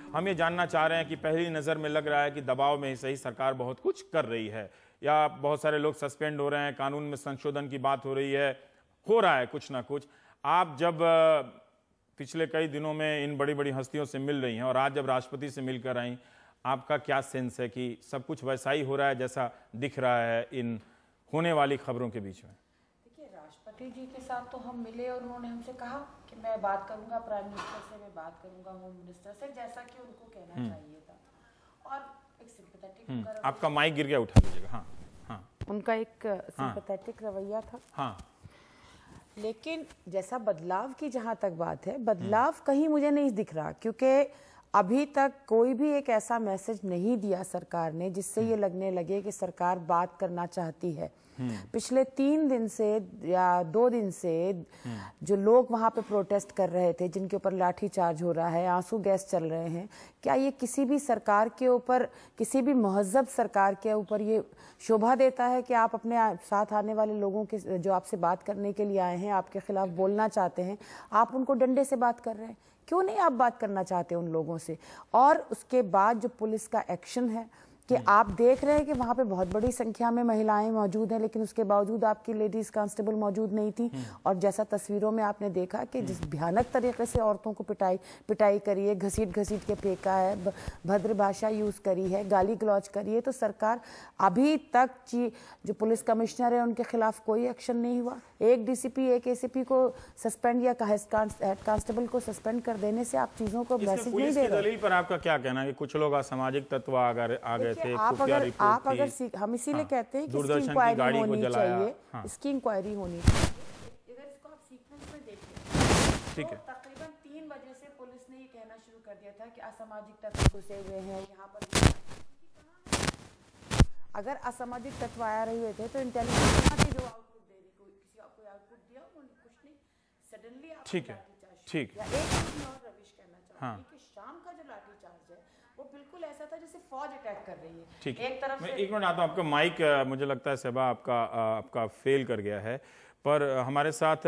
हम ये जानना चाह रहे हैं कि पहली नज़र में लग रहा है कि दबाव में ही सही सरकार बहुत कुछ कर रही है, या बहुत सारे लोग सस्पेंड हो रहे हैं, कानून में संशोधन की बात हो रही है, हो रहा है कुछ ना कुछ। आप जब पिछले कई दिनों में इन बड़ी बड़ी हस्तियों से मिल रही हैं और आज जब राष्ट्रपति से मिलकर आई, आपका क्या सेंस है कि सब कुछ वैसा ही हो रहा है जैसा दिख रहा है इन होने वाली खबरों के बीच में? देखिए, राष्ट्रपति जी के साथ तो हम मिले और उन्होंने हमसे कहा कि मैं बात करूंगा प्राइम मिनिस्टर से, मैं बात करूंगा होम मिनिस्टर से, जैसा कि उनको कहना चाहिए था। और एक सिंपैथेटिक आपका माइक गिर गया, उठा लीजिएगा। हाँ हाँ, उनका एक सिंपैथेटिक रवैया था। हाँ, लेकिन जैसा बदलाव की जहां तक बात है, बदलाव कहीं मुझे नहीं दिख रहा, क्योंकि अभी तक कोई भी एक ऐसा मैसेज नहीं दिया सरकार ने जिससे ये लगने लगे कि सरकार बात करना चाहती है। पिछले 3 दिन से या 2 दिन से जो लोग वहां पे प्रोटेस्ट कर रहे थे, जिनके ऊपर लाठी चार्ज हो रहा है, आंसू गैस चल रहे हैं, क्या ये किसी भी सरकार के ऊपर, किसी भी महजब सरकार के ऊपर ये शोभा देता है कि आप अपने साथ आने वाले लोगों के, जो आपसे बात करने के लिए आए हैं, आपके खिलाफ बोलना चाहते हैं, आप उनको डंडे से बात कर रहे हैं? क्यों नहीं आप बात करना चाहते उन लोगों से? और उसके बाद जो पुलिस का एक्शन है कि आप देख रहे हैं कि वहाँ पे बहुत बड़ी संख्या में महिलाएं मौजूद हैं, लेकिन उसके बावजूद आपकी लेडीज कांस्टेबल मौजूद नहीं थी। और जैसा तस्वीरों में आपने देखा कि जिस भयानक तरीके से औरतों को पिटाई करी है, घसीट के फेंका है, भद्र भाषा यूज करी है, गाली गलौज करी है, तो सरकार अभी तक जो पुलिस कमिश्नर है उनके खिलाफ कोई एक्शन नहीं हुआ। एक डीसीपी, एक एसीपी को सस्पेंड या हेड कांस्टेबल को सस्पेंड कर देने से आप चीजों को मैसेज नहीं दे रहे। दलील पर आपका क्या कहना है कि कुछ लोग असामाजिक तत्व आ गए थे? आप अगर हम इसीलिए कहते हैं कि इसकी इंक्वायरी होनी चाहिए, इसकी इंक्वायरी होनी चाहिए। अगर इसको आप सीक्वेंस में देखें, ठीक है, तकरीबन 3 बजे से पुलिस ने ये कहना शुरू कर दिया था कि असामाजिक तत्व घुसे हुए हैं यहाँ पर। अगर असामाजिक तत्व आ रहे थे तो इंटेलिजेंस जो आउटपुट दे रही, किसी आपको आउटपुट दिया, कुछ नहीं, सडनली आप ठीक है, ठीक है। एक चीज और रविश कहना चाहूंगी कि शाम का जो लाठी चार्ज है वो बिल्कुल ऐसा था जैसे फौज अटैक कर रही है। ठीक है, एक तरफ मैं 1 मिनट आता हूँ। आपका माइक मुझे लगता है सेबा आपका फेल कर गया है, पर हमारे साथ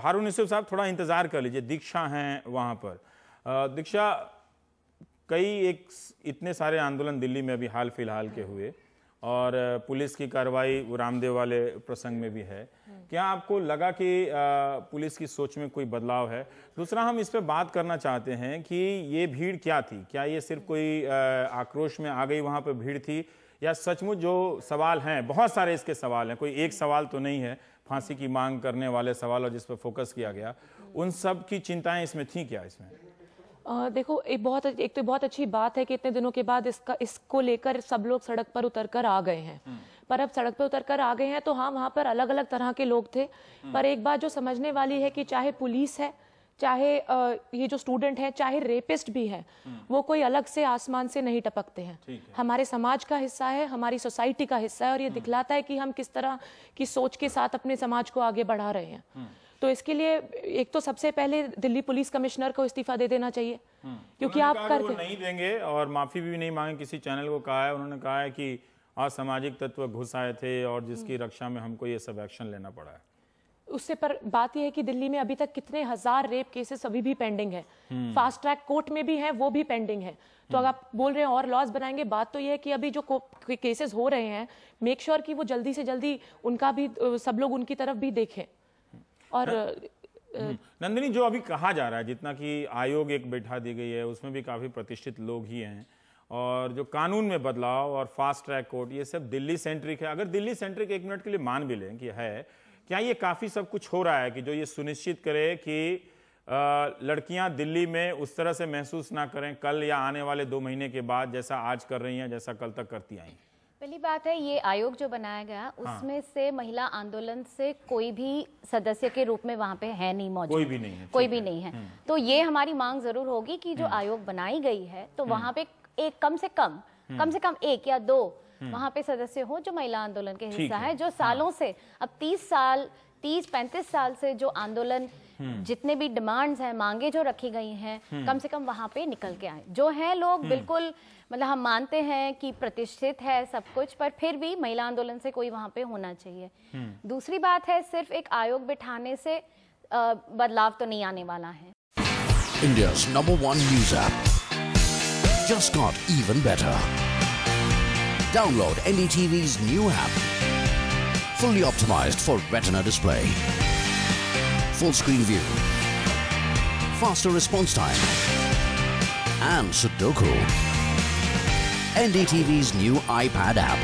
हारून यूसुफ साहब थोड़ा इंतजार कर लीजिए। दीक्षा हैं वहाँ पर। दीक्षा, इतने सारे आंदोलन दिल्ली में अभी हाल फिलहाल के हुए और पुलिस की कार्रवाई रामदेव वाले प्रसंग में भी है, क्या आपको लगा कि पुलिस की सोच में कोई बदलाव है? दूसरा, हम इस पे बात करना चाहते हैं कि ये भीड़ क्या थी? क्या ये सिर्फ कोई आक्रोश में आ गई वहाँ पे भीड़ थी, या सचमुच जो सवाल हैं, बहुत सारे इसके सवाल हैं, कोई एक सवाल तो नहीं है, फांसी की मांग करने वाले सवाल और जिस पर फोकस किया गया, उन सब की चिंताएं इसमें थी क्या? इसमें देखो, एक तो बहुत अच्छी बात है कि इतने दिनों के बाद इसको लेकर सब लोग सड़क पर उतरकर आ गए हैं। पर अब सड़क पर उतरकर आ गए हैं तो हाँ, वहाँ पर अलग अलग तरह के लोग थे। पर एक बात जो समझने वाली है कि चाहे पुलिस है, चाहे ये जो स्टूडेंट है, चाहे रेपिस्ट भी है, वो कोई अलग से आसमान से नहीं टपकते हैं। हमारे समाज का हिस्सा है, हमारी सोसाइटी का हिस्सा है, और ये दिखलाता है कि हम किस तरह की सोच के साथ अपने समाज को आगे बढ़ा रहे हैं। तो इसके लिए एक तो सबसे पहले दिल्ली पुलिस कमिश्नर को इस्तीफा दे देना चाहिए, क्योंकि आप करते नहीं देंगे और माफी भी नहीं मांगे। किसी चैनल को कहा है, उन्होंने कहा है कि असामाजिक तत्व घुस आए थे और जिसकी रक्षा में हमको ये सब एक्शन लेना पड़ा है। उससे पर बात यह है कि दिल्ली में अभी तक कितने हजार रेप केसेस अभी भी पेंडिंग है, फास्ट ट्रैक कोर्ट में भी है, वो भी पेंडिंग है। तो अगर आप बोल रहे हैं और लॉज बनाएंगे, बात तो यह है कि अभी जो केसेस हो रहे हैं, मेक श्योर कि वो जल्दी से जल्दी उनका भी, सब लोग उनकी तरफ भी देखें। और नंदिनी, जो अभी कहा जा रहा है, जितना कि आयोग एक बैठा दी गई है, उसमें भी काफी प्रतिष्ठित लोग ही हैं, और जो कानून में बदलाव और फास्ट ट्रैक कोर्ट, ये सब दिल्ली सेंट्रिक है। अगर दिल्ली सेंट्रिक 1 मिनट के लिए मान भी लें कि है, क्या ये काफी सब कुछ हो रहा है कि जो ये सुनिश्चित करे कि लड़कियां दिल्ली में उस तरह से महसूस ना करें कल या आने वाले 2 महीने के बाद, जैसा आज कर रही हैं, जैसा कल तक करती आई? पहली बात है, ये आयोग जो बनाया गया उसमें से महिला आंदोलन से कोई भी सदस्य के रूप में वहाँ पे है नहीं मौजूद, कोई भी नहीं है, कोई भी नहीं है। तो ये हमारी मांग जरूर होगी कि जो आयोग बनाई गई है तो वहाँ पे एक कम से कम 1 या 2 वहाँ पे सदस्य हो जो महिला आंदोलन के हिस्सा है, जो सालों से, अब 30-35 साल से जो आंदोलन, जितने भी डिमांड्स हैं, मांगे जो रखी गई हैं, कम से कम वहाँ पे निकल के आए। जो हैं लोग बिल्कुल, मतलब हम मानते हैं कि प्रतिष्ठित है सब कुछ, पर फिर भी महिला आंदोलन से कोई वहाँ पे होना चाहिए। दूसरी बात है, सिर्फ एक आयोग बिठाने से बदलाव तो नहीं आने वाला है। India's #1 news app just got even better. Download NDTV's new app. Fully optimized for Retina display. Full screen view. Faster response time. And Sudoku. NDTV's new iPad app.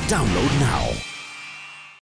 Download now.